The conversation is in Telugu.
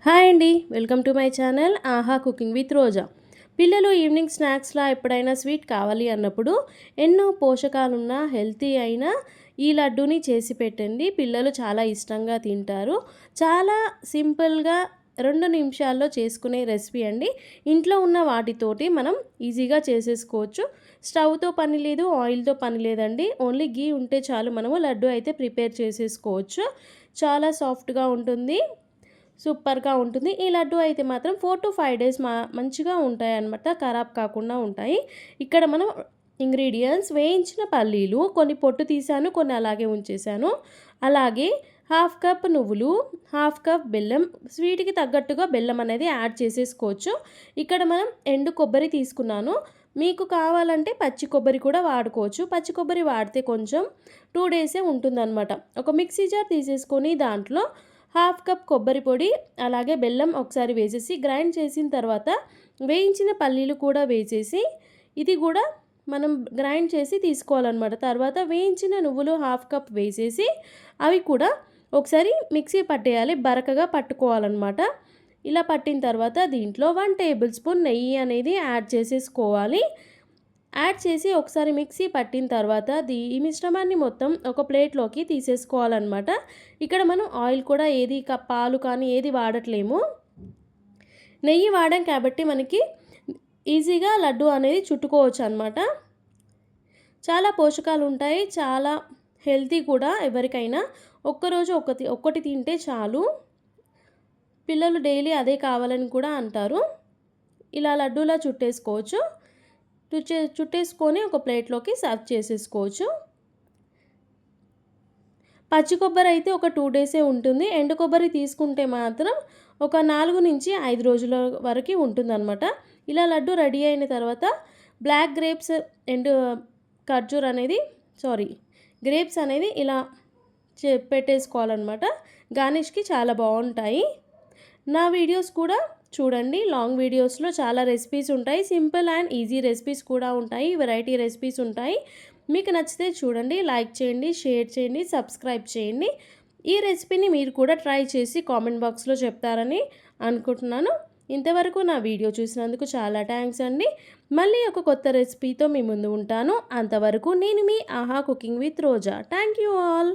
హాయ్ అండి, వెల్కమ్ టు మై ఛానల్ ఆహా కుకింగ్ విత్ రోజా. పిల్లలు ఈవినింగ్ స్నాక్స్లా ఎప్పుడైనా స్వీట్ కావాలి అన్నప్పుడు ఎన్నో పోషకాలున్న హెల్తీ అయిన ఈ లడ్డూని చేసి పెట్టండి. పిల్లలు చాలా ఇష్టంగా తింటారు. చాలా సింపుల్గా 2 నిమిషాల్లో చేసుకునే రెసిపీ అండి. ఇంట్లో ఉన్న వాటితోటి మనం ఈజీగా చేసేసుకోవచ్చు. స్టవ్తో పని లేదు, ఆయిల్తో పని లేదండి. ఓన్లీ గీ ఉంటే చాలు, మనము లడ్డు అయితే ప్రిపేర్ చేసేసుకోవచ్చు. చాలా సాఫ్ట్గా ఉంటుంది, సూపర్‌గా ఉంటుంది. ఈ లడ్డు అయితే మాత్రం 4-5 డేస్ మంచిగా ఉంటాయన్నమాట. ఖరాబ్ కాకుండా ఉంటాయి. ఇక్కడ మనం ఇంగ్రీడియెంట్స్: వేయించిన పల్లీలు, కొన్ని పొట్టు తీసాను, కొన్ని అలాగే ఉంచేసాను. అలాగే హాఫ్ కప్ నువ్వులు, హాఫ్ కప్ బెల్లం. స్వీట్‌కి తగ్గట్టుగా బెల్లం అనేది యాడ్ చేసేసుకోవచ్చు. ఇక్కడ మనం ఎండు కొబ్బరి తీసుకున్నాను. మీకు కావాలంటే పచ్చి కొబ్బరి కూడా వాడుకోవచ్చు. పచ్చి కొబ్బరి వాడితే కొంచెం 2 డేసే ఉంటుందన్నమాట. ఒక మిక్సీ జార్ తీసేసుకొని దాంట్లో హాఫ్ కప్ కొబ్బరి పొడి, అలాగే బెల్లం ఒకసారి వేసేసి గ్రైండ్ చేసిన తర్వాత వేయించిన పల్లీలు కూడా వేసేసి ఇది కూడా మనం గ్రైండ్ చేసి తీసుకోవాలన్నమాట. తర్వాత వేయించిన నువ్వులు హాఫ్ కప్ వేసేసి అవి కూడా ఒకసారి మిక్సీ పట్టేయాలి, బరకగా పట్టుకోవాలన్నమాట. ఇలా పట్టిన తర్వాత దీంట్లో 1 టేబుల్ స్పూన్ నెయ్యి అనేది యాడ్ చేసేసుకోవాలి. యాడ్ చేసి ఒకసారి మిక్సీ పట్టిన తర్వాత ఈ మిశ్రమాన్ని మొత్తం ఒక ప్లేట్లోకి తీసేసుకోవాలన్నమాట. ఇక్కడ మనం ఆయిల్ కూడా ఏది పాలు కానీ ఏది వాడట్లేము, నెయ్యి వాడాం కాబట్టి మనకి ఈజీగా లడ్డు అనేది చుట్టుకోవచ్చు అన్నమాట. చాలా పోషకాలు ఉంటాయి, చాలా హెల్తీ కూడా. ఎవరికైనా ఒక్కరోజు ఒక్కటి తింటే చాలు. పిల్లలు డైలీ అదే కావాలని కూడా అంటారు. ఇలా లడ్డూలా చుట్టేసుకోవచ్చు. చుట్టేసుకొని ఒక ప్లేట్లోకి సర్వ్ చేసేసుకోవచ్చు. పచ్చి కొబ్బరి అయితే ఒక 2 డేసే ఉంటుంది. ఎండు కొబ్బరి తీసుకుంటే మాత్రం ఒక 4-5 రోజుల వరకు ఉంటుందన్నమాట. ఇలా లడ్డు రెడీ అయిన తర్వాత బ్లాక్ గ్రేప్స్, ఎండు ఖర్జూర్ అనేది గ్రేప్స్ అనేది ఇలా పెట్టేసుకోవాలన్నమాట. గార్నిష్కి చాలా బాగుంటాయి. నా వీడియోస్ కూడా చూడండి. లాంగ్ వీడియోస్లో చాలా రెసిపీస్ ఉంటాయి, సింపుల్ అండ్ ఈజీ రెసిపీస్ కూడా ఉంటాయి, వెరైటీ రెసిపీస్ ఉంటాయి. మీకు నచ్చితే చూడండి, లైక్ చేయండి, షేర్ చేయండి, సబ్స్క్రైబ్ చేయండి. ఈ రెసిపీని మీరు కూడా ట్రై చేసి కామెంట్ బాక్స్లో చెప్తారని అనుకుంటున్నాను. ఇంతవరకు నా వీడియో చూసినందుకు చాలా థ్యాంక్స్ అండి. మళ్ళీ ఒక కొత్త రెసిపీతో మీ ముందు ఉంటాను. అంతవరకు నేను మీ ఆహా cooking with Roja. Thank you all.